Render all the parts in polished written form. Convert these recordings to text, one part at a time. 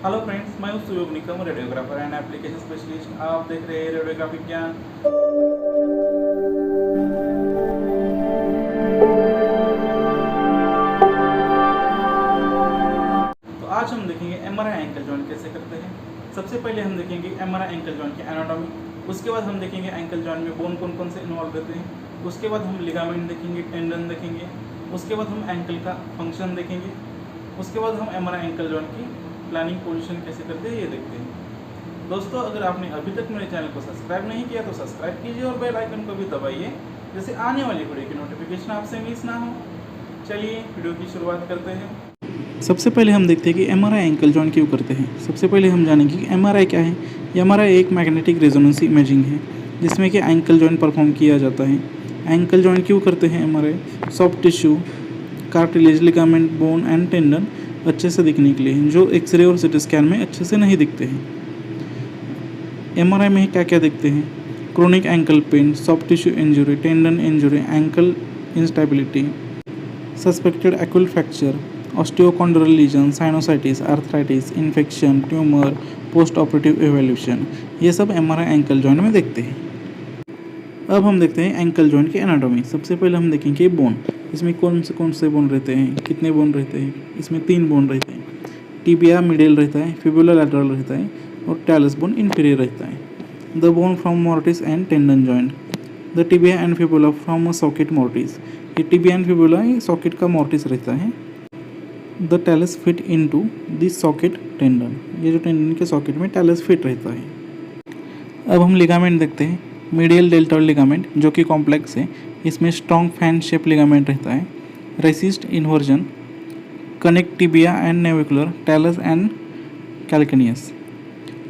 Hello friends, मैं हूं सुयोग Nikam, radiographer and application specialist. आप देख रहे हैं रेडियोग्राफी ज्ञान। तो आज हम देखेंगे एमआरआई एंकल जॉइंट कैसे करते हैं। सबसे पहले हम देखेंगे एमआरआई एंकल जॉइंट की एनाटॉमी। उसके बाद हम देखेंगे एंकल जॉइंट में बोन कौन कौन से इन्वॉल्व रहते हैं। उसके बाद हम लिगामेंट देखेंगे, टेंडन देखेंगे। उसके बाद हम एंकल का फंक्शन देखेंगे। उसके बाद हम एमआरआई एंकल जॉइंट की प्लानिंग पोजीशन कैसे करते हैं ये देखते हैं। दोस्तों, अगर आपने अभी तक मेरे चैनल को सब्सक्राइब नहीं किया तो सब्सक्राइब कीजिए और बेल आइकन को भी दबाइए, जैसे आने वाली वीडियो की नोटिफिकेशन आपसे मिस ना हो। चलिए वीडियो की शुरुआत करते हैं। सबसे पहले हम देखते हैं कि एमआरआई एंकल जॉइंट क्यों करते हैं। सबसे पहले हम जानेंगे कि एमआरआई क्या है। एमआरआई एक मैग्नेटिक रेजोनेंस इमेजिंग है जिसमें कि एंकल जॉइंट परफॉर्म किया जाता है। एंकल जॉइंट क्यों करते हैं MRI? Soft tissue, cartilage, ligament, bone and tendon अच्छे से दिखने के लिए, जो एक्सरे और सिटी स्कैन में अच्छे से नहीं दिखते हैं। एमआरआई में क्या क्या दिखते हैं? Chronic ankle pain, soft tissue injury, tendon injury, ankle instability, suspected acute fracture, osteochondral lesion, synovitis, arthritis, infection, tumour, post operative evaluation, ये सब एमआरआई एंकल जॉइंट में देखते हैं। अब हम देखते हैं एंकल जॉइंट की एनाटॉमी। सबसे पहले हम देखेंगे बोन। इसमें कौन से बोन रहते हैं, कितने बोन रहते हैं? इसमें 3 बोन रहते हैं। टिबिया मिडिल रहता है, फिबुला लैटरल रहता है और टैलस बोन इंफीरियर रहता है। The bone from mortis and tendon joint, the tibia and fibula from a socket mortis. ये टिबिया एंड फिबुला सॉकेट का मोर्टिस रहता है। The talus fit into the socket tendon, ये जो टेंडन के socket में टैलस फिट रहता है। अब हम लिगामेंट देखते हैं। मीडियल डेल्टॉइड लिगामेंट जो कि कॉम्प्लेक्स है, इसमें स्ट्रॉन्ग फैन शेप लिगामेंट रहता है। Resist inversion, connect tibia and navicular, talus and calcaneus.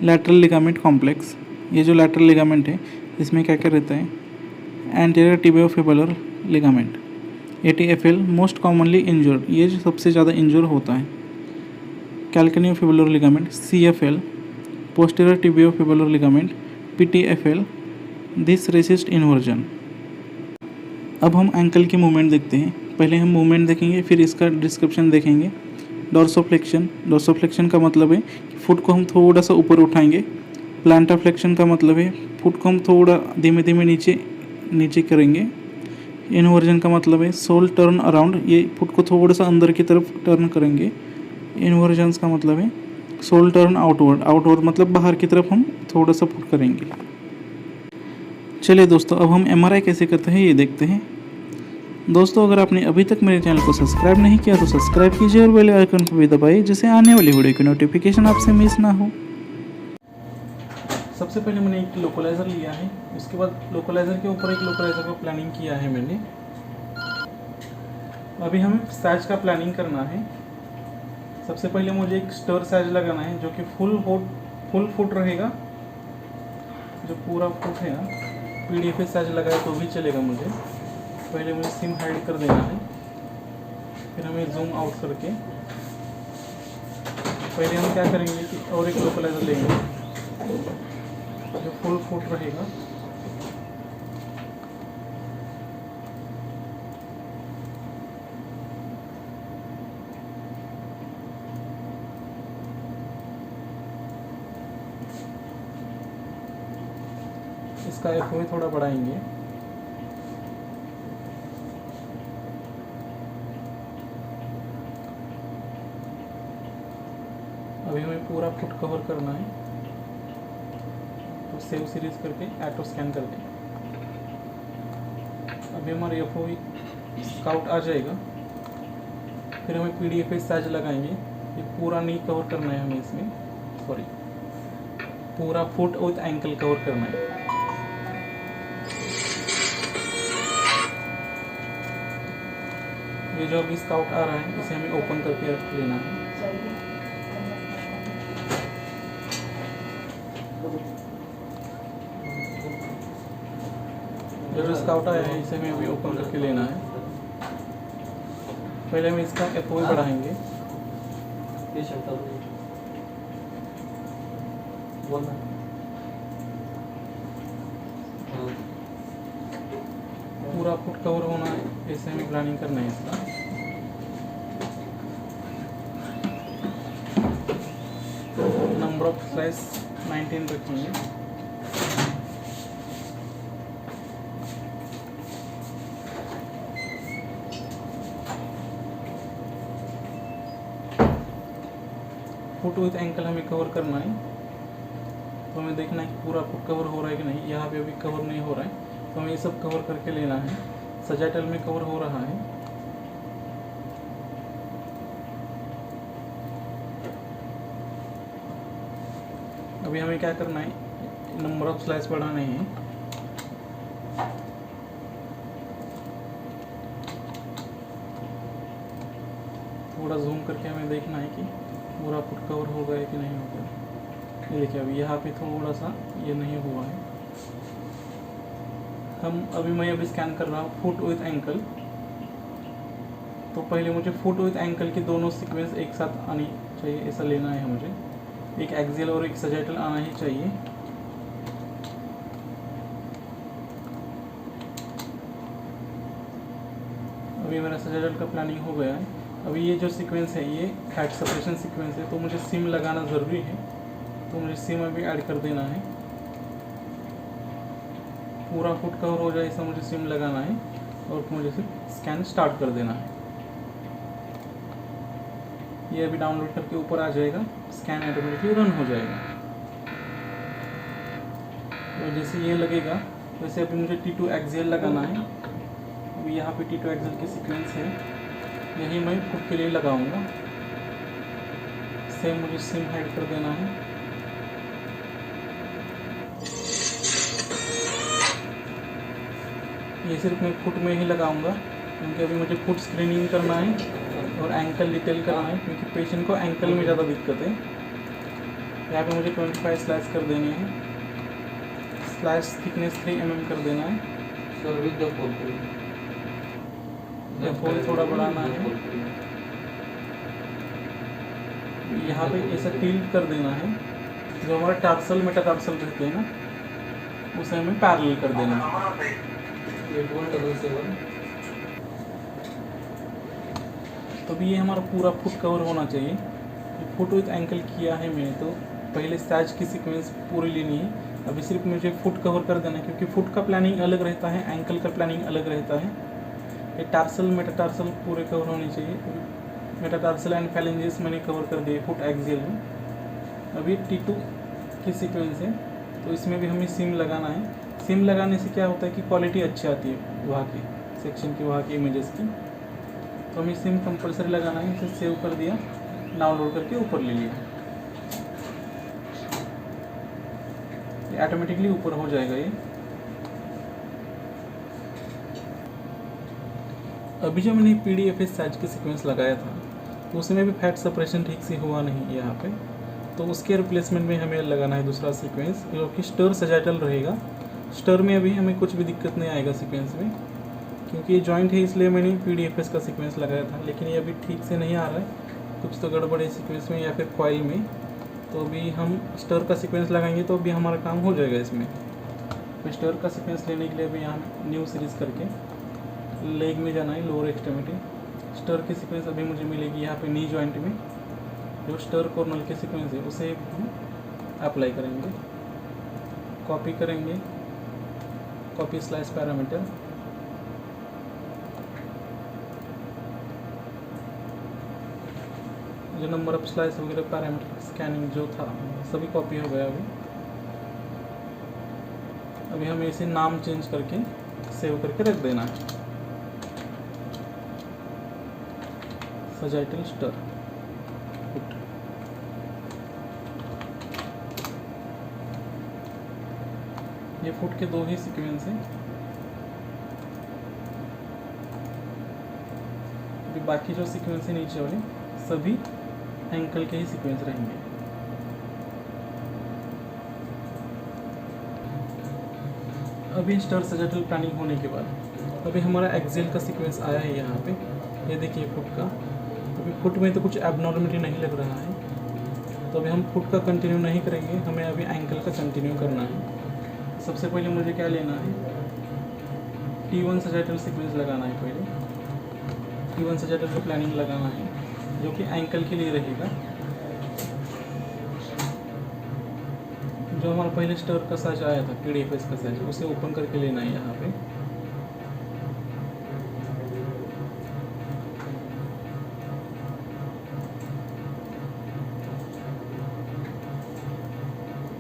Lateral ligament complex, ये जो लैटरल लिगामेंट है इसमें क्या क्या रहता है? Anterior tibiofibular ligament, ATFL most commonly injured, ये जो सबसे ज़्यादा इंजर होता है। Calcaneofibular ligament, CFL, posterior tibiofibular ligament, PTFL, this resist inversion. अब हम एंकल की मूवमेंट देखते हैं। पहले हम मूवमेंट देखेंगे, फिर इसका डिस्क्रिप्शन देखेंगे। डोर्सोफ्लेक्शन, डोर्सोफ्लेक्शन का मतलब है कि फुट को हम थोड़ा सा ऊपर उठाएंगे। प्लांटाफ्लेक्शन का मतलब है फुट को हम थोड़ा धीमे धीमे नीचे करेंगे। इन्वर्जन का मतलब है सोल टर्न अराउंड, ये फुट को थोड़ा सा अंदर की तरफ टर्न करेंगे। इन्वर्जन्स का मतलब है सोल टर्न आउटवर्ड, आउटवर्ड मतलब बाहर की तरफ हम थोड़ा सा फुट करेंगे। चलिए दोस्तों, अब हम एमआरआई कैसे करते हैं ये देखते हैं। दोस्तों, अगर आपने अभी तक मेरे चैनल को सब्सक्राइब नहीं किया तो सब्सक्राइब कीजिए और बेल आइकन को भी दबाइए, जिससे आने वाली वीडियो की नोटिफिकेशन आपसे मिस ना हो। सबसे पहले मैंने एक लोकलाइजर लिया है। उसके बाद लोकलाइजर के ऊपर एक लोकलाइजर का प्लानिंग किया है मैंने। अभी हमें साइज का प्लानिंग करना है। सबसे पहले मुझे एक स्टर साइज लगाना है जो कि फुल फुट रहेगा, जो पूरा फुट है। पीडीएफ साइज लगाए तो भी चलेगा मुझे। पहले मुझे सिम हाइड कर देना है, फिर हमें जूम आउट करके पहले हम क्या करेंगे कि और एक लोकलाइजर लेंगे जो फुल फुट रहेगा। इसका एफओ थोड़ा बढ़ाएंगे। अभी हमें पूरा फुट कवर करना है, तो सेव सीरीज करके ऑटो स्कैन करके अभी हमारा एफओ स्काउट आ जाएगा। फिर हमें पीडीएफ साइज लगाएंगे। ये पूरा नी कवर करना है हमें, इसमें पूरा फुट विथ एंकल कवर करना है। ये जो अभी स्काउट आ रहा है इसे हमें ओपन करके रख लेना है। जो स्काउट आया है इसे हमें अभी ओपन करके लेना है। पहले हम इसका एफओ बढ़ाएंगे। पूरा फुट कवर होना है, ऐसे हमें प्लानिंग करना है इसका। नंबर ऑफ स्लाइस 19 रखेंगे। फुट विथ एंकल हमें कवर करना है, तो हमें देखना है कि पूरा फुट कवर हो रहा है कि नहीं। यहाँ पे अभी कवर नहीं हो रहा है, तो हमें ये सब कवर करके लेना है। सजाइटल में कवर हो रहा है। अभी हमें क्या करना है, नंबर ऑफ स्लाइस बढ़ाने हैं। थोड़ा जूम करके हमें देखना है कि पूरा फुट कवर हो गया है कि नहीं हो गया। ये देखिए अभी यहाँ पे थोड़ा सा ये नहीं हुआ है। मैं अभी स्कैन कर रहा हूँ फुट विथ एंकल। तो पहले मुझे फुट विथ एंकल की दोनों सीक्वेंस एक साथ आनी चाहिए, ऐसा लेना है मुझे। एक एक्सियल और एक सजाइटल आना ही चाहिए। अभी मेरा सजाइटल का प्लानिंग हो गया है। अभी ये जो सीक्वेंस है ये फैट सेपरेशन सीक्वेंस है, तो मुझे सिम लगाना ज़रूरी है। तो मुझे सिम अभी ऐड कर देना है। पूरा फुट कवर हो जाए ऐसा मुझे सिम लगाना है और मुझे सिर्फ स्कैन स्टार्ट कर देना है। ये अभी डाउनलोड करके ऊपर आ जाएगा, स्कैन ऑटोमेटिकली रन हो जाएगा। तो जैसे ये लगेगा वैसे अभी मुझे T2 एक्सियल लगाना है। अभी यहाँ पे T2 एक्सियल की सीक्वेंस है, यही मैं फुट के लिए लगाऊंगा। सेम मुझे सिम हाइड कर देना है। ये सिर्फ मैं फुट में ही लगाऊंगा, क्योंकि अभी मुझे फुट स्क्रीनिंग करना है और एंकल डिटेल करना है, क्योंकि पेशेंट को एंकल में ज़्यादा दिक्कत है। यहाँ पे मुझे 25 स्लाइस कर देने हैं। स्लाइस थिकनेस 3 mm कर देना है। फोल्ड थोड़ा बढ़ाना है। यहाँ पे ऐसा टिल्ट कर देना है। जो हमारा टार्सल मेटाटार्सल रहते हैं ना, उसे हमें पैरेलल कर देना है। तो अभी ये हमारा पूरा फुट कवर होना चाहिए। फुट विथ एंकल किया है मैंने, तो पहले सैज की सीक्वेंस पूरी लेनी है। अभी सिर्फ मुझे फुट कवर कर देना है, क्योंकि फुट का प्लानिंग अलग रहता है, एंकल का प्लानिंग अलग रहता है। ये टार्सल मेटाटार्सल पूरे कवर होने चाहिए। मेटाटार्सल एंड फैलेंजेस मैंने कवर कर दिए फुट एक्सियल में। अभी T2 की सीक्वेंस है, तो इसमें भी हमें सिम लगाना है। सिम लगाने से क्या होता है कि क्वालिटी अच्छी आती है वहाँ की सेक्शन की, वहाँ की इमेजेस की। तो हमें सिम कंपलसरी लगाना है। इसे सेव कर दिया, डाउनलोड करके ऊपर ले लिया, ये ऑटोमेटिकली ऊपर हो जाएगा। ये अभी जो मैंने PDFS साइज की सीक्वेंस लगाया था, तो उसमें भी फैट सेपरेशन ठीक से हुआ नहीं यहाँ पे। तो उसके रिप्लेसमेंट में हमें लगाना है दूसरा सीक्वेंस, जो कि स्टर सजाइटल रहेगा। स्टर में अभी हमें कुछ भी दिक्कत नहीं आएगा सीक्वेंस में, क्योंकि ये जॉइंट है, इसलिए मैंने PDFS का सीक्वेंस लगाया था। लेकिन ये अभी ठीक से नहीं आ रहा है, कुछ तो गड़बड़ है सीक्वेंस में या फिर कॉइल में। तो अभी हम स्टर का सीक्वेंस लगाएंगे तो अभी हमारा काम हो जाएगा इसमें। तो स्टर का सीक्वेंस लेने के लिए अभी यहाँ न्यू सीरीज़ करके लेग में जाना है, लोअर एक्सट्रीमिटी। स्टर की सीक्वेंस अभी मुझे मिलेगी यहाँ पे नी जॉइंट में। जो स्टर कॉर्नल की सीक्वेंस है उसे हम अप्लाई करेंगे, कॉपी करेंगे, कॉपी स्लाइस पैरामीटर। जो नंबर ऑफ स्लाइस वगैरह पैरामीटर स्कैनिंग जो था सभी कॉपी हो गया। अभी हमें इसे नाम चेंज करके सेव करके रख देना है, सजाइटल स्टर फुट। ये फुट के 2 ही सीक्वेंस हैं। अभी बाकी जो सीक्वेंस है नीचे वाले सभी एंकल के ही सीक्वेंस रहेंगे। अभी स्टर सजाइटल प्लानिंग होने के बाद अभी हमारा एक्सियल का सीक्वेंस आया है यहाँ पे। ये देखिए फुट का। अभी फुट में तो कुछ एबनॉर्मलिटी नहीं लग रहा है, तो अभी हम फुट का कंटिन्यू नहीं करेंगे, हमें अभी एंकल का कंटिन्यू करना है। सबसे पहले मुझे क्या लेना है, T1 सजाइटल सीक्वेंस लगाना है। पहले T1 सजाइटल का प्लानिंग लगाना है, जो कि एंकल के लिए रहेगा। जो हमारा पहले स्टर का साइज आया था PDFS का साइज, उसे ओपन करके लेना है यहाँ पे।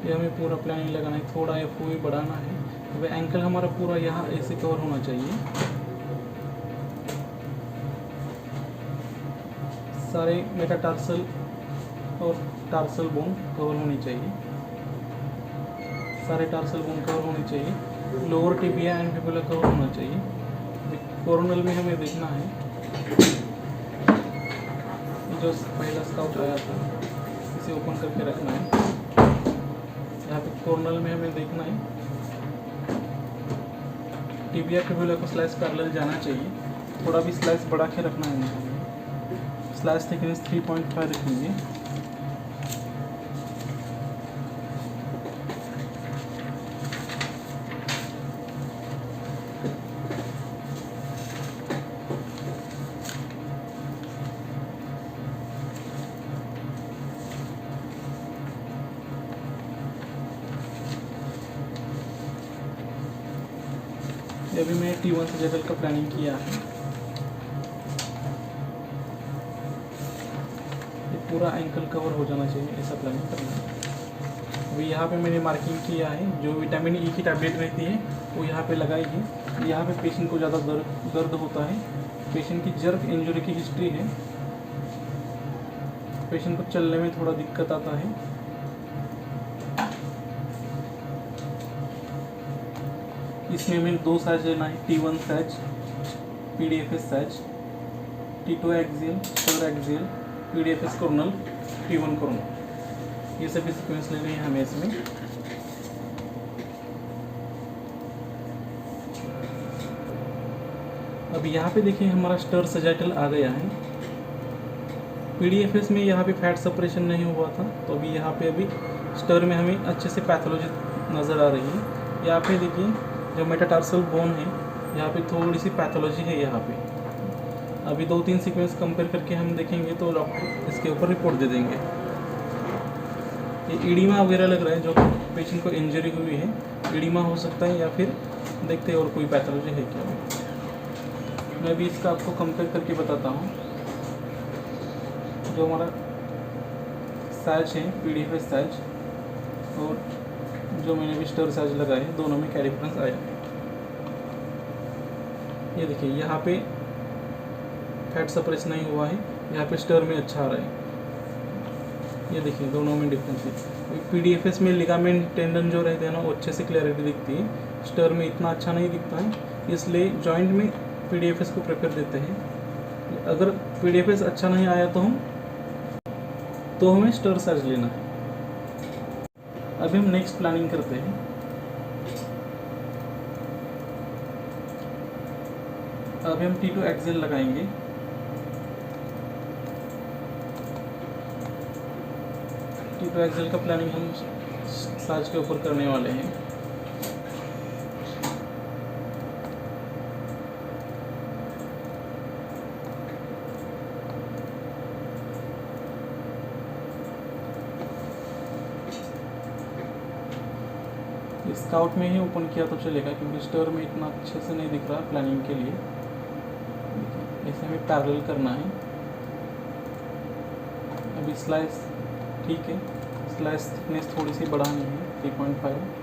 ये हमें पूरा प्लानिंग लगाना है, थोड़ा FOV बढ़ाना है। तो एंकल हमारा पूरा यहाँ ऐसे कवर होना चाहिए, सारे मेटाटार्सल और टार्सल बोन कवर होनी चाहिए, सारे टार्सल बोन कवर होनी चाहिए, lower tibia and fibula cover होना चाहिए। कोरोनल में हमें देखना है, जो पहला स्काउट आया था इसे ओपन करके रखना है। यहाँ पे कोरोनल में हमें देखना है, टिबिया फिबुला को स्लाइस पैरेलल जाना चाहिए, थोड़ा भी स्लाइस बढ़ा के रखना है। स्लाइस थिकनेस 3.5 रखेंगे। अभी मैं T1 सजेबल का प्लानिंग किया है। ये पूरा एंकल कवर हो जाना चाहिए, ऐसा प्लानिंग करना है। अभी यहाँ पे मैंने मार्किंग किया है, जो विटामिन E की टैबलेट रहती है वो यहाँ पे लगाई है। यहाँ पे पेशेंट को ज़्यादा दर्द होता है, पेशेंट की जर्क इंजरी की हिस्ट्री है, पेशेंट को चलने में थोड़ा दिक्कत आता है। इसमें हमें 2 साइज लेना है, T1 size, PDFS size, T2 axial, STIR axial, PDFS coronal, T1 coronal, ये सभी सीक्वेंस लेने हैं हमें इसमें। अब यहाँ पे देखिए हमारा स्टर सजाइटल आ गया है। PDFS में यहाँ पे फैट सेपरेशन नहीं हुआ था, तो अभी यहाँ पे अभी स्टर में हमें अच्छे से पैथोलॉजी नज़र आ रही है। यहाँ पे देखिए जो मेटाटार्सल बोन है, यहाँ पे थोड़ी सी पैथोलॉजी है यहाँ पे। अभी 2-3 सीक्वेंस कंपेयर करके हम देखेंगे तो डॉक्टर इसके ऊपर रिपोर्ट दे देंगे। ये ईडिमा वगैरह लग रहा है, जो पेशेंट को इंजरी हुई है, ईडिमा हो सकता है, या फिर देखते हैं और कोई पैथोलॉजी है क्या। मैं भी इसका आपको कंपेयर करके बताता हूँ। जो हमारा साइज है PDFS साइज और जो मैंने भी स्टर साइज लगाए हैं, दोनों में क्या डिफरेंस आया। ये देखिए यहाँ पे फैट सप्रेस नहीं हुआ है, यहाँ पे स्टर में अच्छा आ रहा है। ये देखिए दोनों में डिफरेंस है। PDFS में लिगामेंट टेंडन जो रहते हैं ना, वो अच्छे से क्लैरिटी दिखती है, स्टर में इतना अच्छा नहीं दिखता है, इसलिए जॉइंट में PDFS को प्रेफर देते हैं। अगर PDFS अच्छा नहीं आया तो हमें स्टर साइज लेना है। अभी हम नेक्स्ट प्लानिंग करते हैं। अभी हम T2 एक्सियल लगाएंगे। T2 एक्सियल का प्लानिंग हम साइज के ऊपर करने वाले हैं। स्काउट में ही ओपन किया तो चलेगा, क्योंकि स्टर में इतना अच्छे से नहीं दिख रहा प्लानिंग के लिए। इसे हमें पैरेलल करना है। अभी स्लाइस ठीक है, स्लाइस थिकनेस थोड़ी सी बढ़ानी है, 3.5।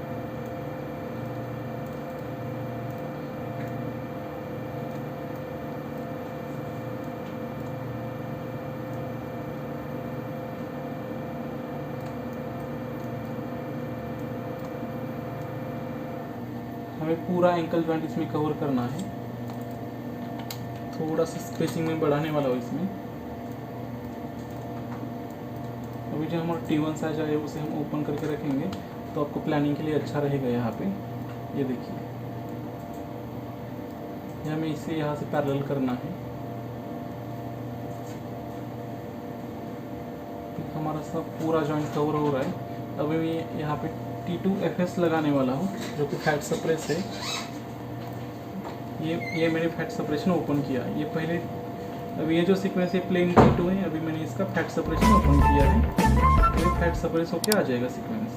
हमें पूरा एंकल जॉइंट इसमें कवर करना है। थोड़ा सा स्पेसिंग में बढ़ाने वाला हो इसमें। अभी जो हमारा T1 साइज है उसे हम ओपन करके रखेंगे, तो आपको प्लानिंग के लिए अच्छा रहेगा। यहाँ पे ये देखिए, ये हमें इसे यहाँ से पैरेलल करना है। हमारा सब पूरा जॉइंट कवर हो रहा है। अभी मैं यहाँ पे T2 FS लगाने वाला हूँ, जो कि फैट सप्रेस है। ये मैंने फैट सेपरेशन ओपन किया। ये पहले अभी ये जो सीक्वेंस है प्लेन T2 है, अभी मैंने इसका फैट सेपरेशन ओपन किया है, तो ये फैट सेपरेस होके आ जाएगा सीक्वेंस।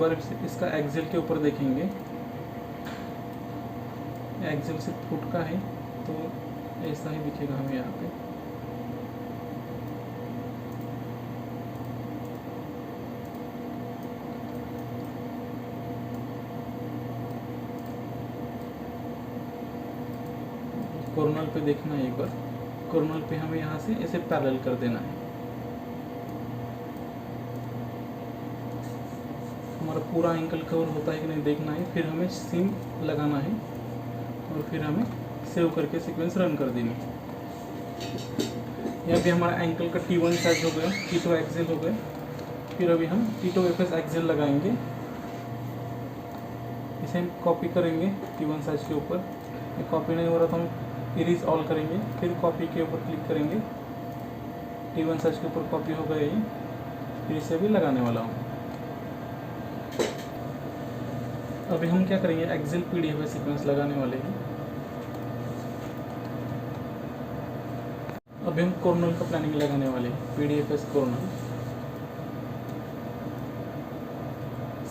बार इसका एक्सेल के ऊपर देखेंगे, एक्सेल से फुट का है तो ऐसा ही दिखेगा हमें यहाँ पे। कॉर्नर पे देखना है एक बार, कॉर्नर पे हमें यहाँ से ऐसे पैरेलल कर देना है। हमारा पूरा एंकल कवर होता है कि नहीं देखना है, फिर हमें सिम लगाना है और फिर हमें सेव करके सीक्वेंस रन कर देनी है। यहाँ पे हमारा एंकल का T1 साइज हो गया, T2 एक्सेल हो गए। फिर अभी हम T2 FS एक्सेल लगाएंगे, इसे हम कॉपी करेंगे T1 साइज के ऊपर। ये कॉपी नहीं हो रहा तो हम इरेज ऑल करेंगे, फिर कॉपी के ऊपर क्लिक करेंगे, T1 साइज के ऊपर कॉपी हो गया ये। फिर इसे भी लगाने वाला हूँ। अभी हम क्या करेंगे, एक्सेल PDF सीक्वेंस लगाने वाले हैं। अभी हम कॉर्नर का प्लानिंग लगाने वाले हैं, PDFS कॉर्नर।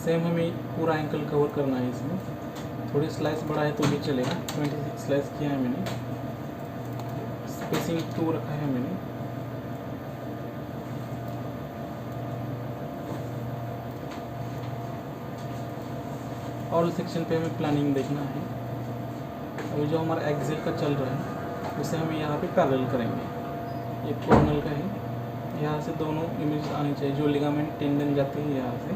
सेम हमें पूरा एंकल कवर करना है। इसमें थोड़ी स्लाइस बड़ा है तो भी चलेगा, 26 स्लाइस किया है मैंने, स्पेसिंग 2 रखा है मैंने। ऑल सेक्शन पे हमें प्लानिंग देखना है। अभी जो हमारा एक्सेल का चल रहा है उसे हम यहाँ पे पैरेलल करेंगे। ये कॉर्नर का है, यहाँ से दोनों इमेज आनी चाहिए। जो लिगामेंट टेंडन जाती है यहाँ से,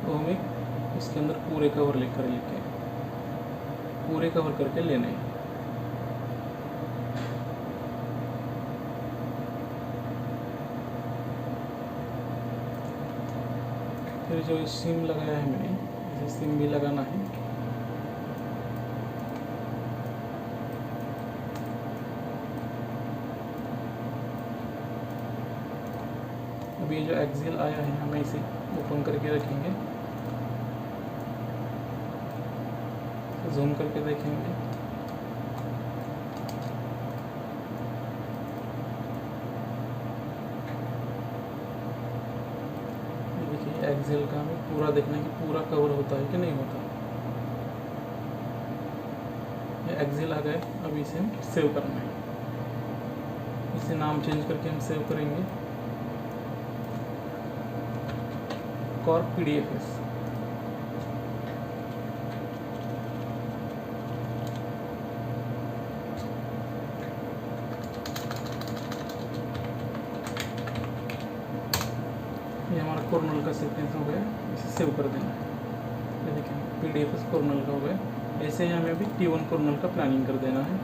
वो हमें इसके अंदर पूरे कवर पूरे कवर करके लेने हैं। फिर जो सिम लगाया है मैंने, इसे सिम भी लगाना है। अभी जो एक्सेल आया है हमें इसे ओपन करके रखेंगे, जूम करके देखेंगे। देखिए एक्सेल का हमें पूरा देखना है कि पूरा कवर होता है कि नहीं होता। ये एक्सेल आ गए, अभी इसे हम सेव करना है। इसे नाम चेंज करके हम सेव करेंगे, कॉर्प PDFS। ये हमारा कॉर्नर का सीक्वेंस हो गया, इसे सेव कर देना है। ये देखिए PDFS कॉर्नर का हो गया। ऐसे ही हमें भी T1 कॉर्नर का प्लानिंग कर देना है,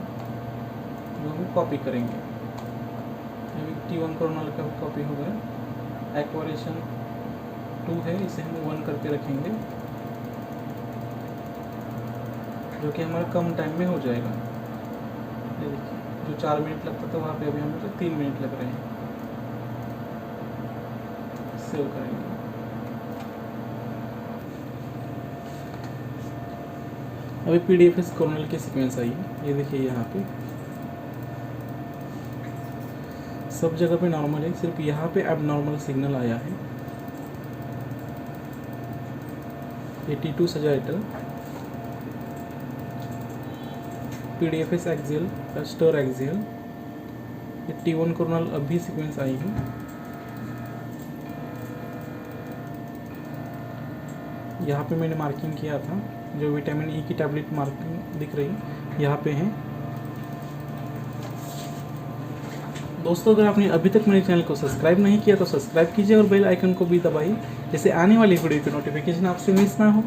जो हम कॉपी करेंगे। अभी T1 कॉर्नर का कॉपी हो गया। एक्वारेशन 2 है, इसे हम 1 करके रखेंगे, जो कि हमारा कम टाइम में हो जाएगा। ये देखिए जो 4 मिनट लगता था वहाँ पे अभी हमें तो 3 मिनट लग रहे हैं। सेव करेंगे। अभी PDFS कॉर्नर की सीक्वेंस आई है, ये देखिए यहाँ पे सब जगह पे नॉर्मल है, सिर्फ यहाँ पे एबनॉर्मल सिग्नल आया है। 82 सजाइटर PDFS एक्सेल स्टोर एक्सेल। ये T1 कॉर्नर अभी सीक्वेंस आई है। यहाँ पे मैंने मार्किंग किया था, जो विटामिन E की टैबलेट मार्किंग दिख रही यहाँ पे है। दोस्तों अगर आपने अभी तक मेरे चैनल को सब्सक्राइब नहीं किया तो सब्सक्राइब कीजिए और बेल आइकन को भी दबाइए, जिससे आने वाली वीडियो की नोटिफिकेशन आपसे मिस ना हो।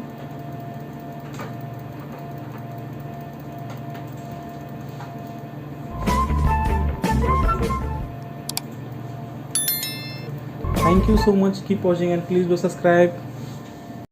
Thank you so much. Keep watching and please do subscribe.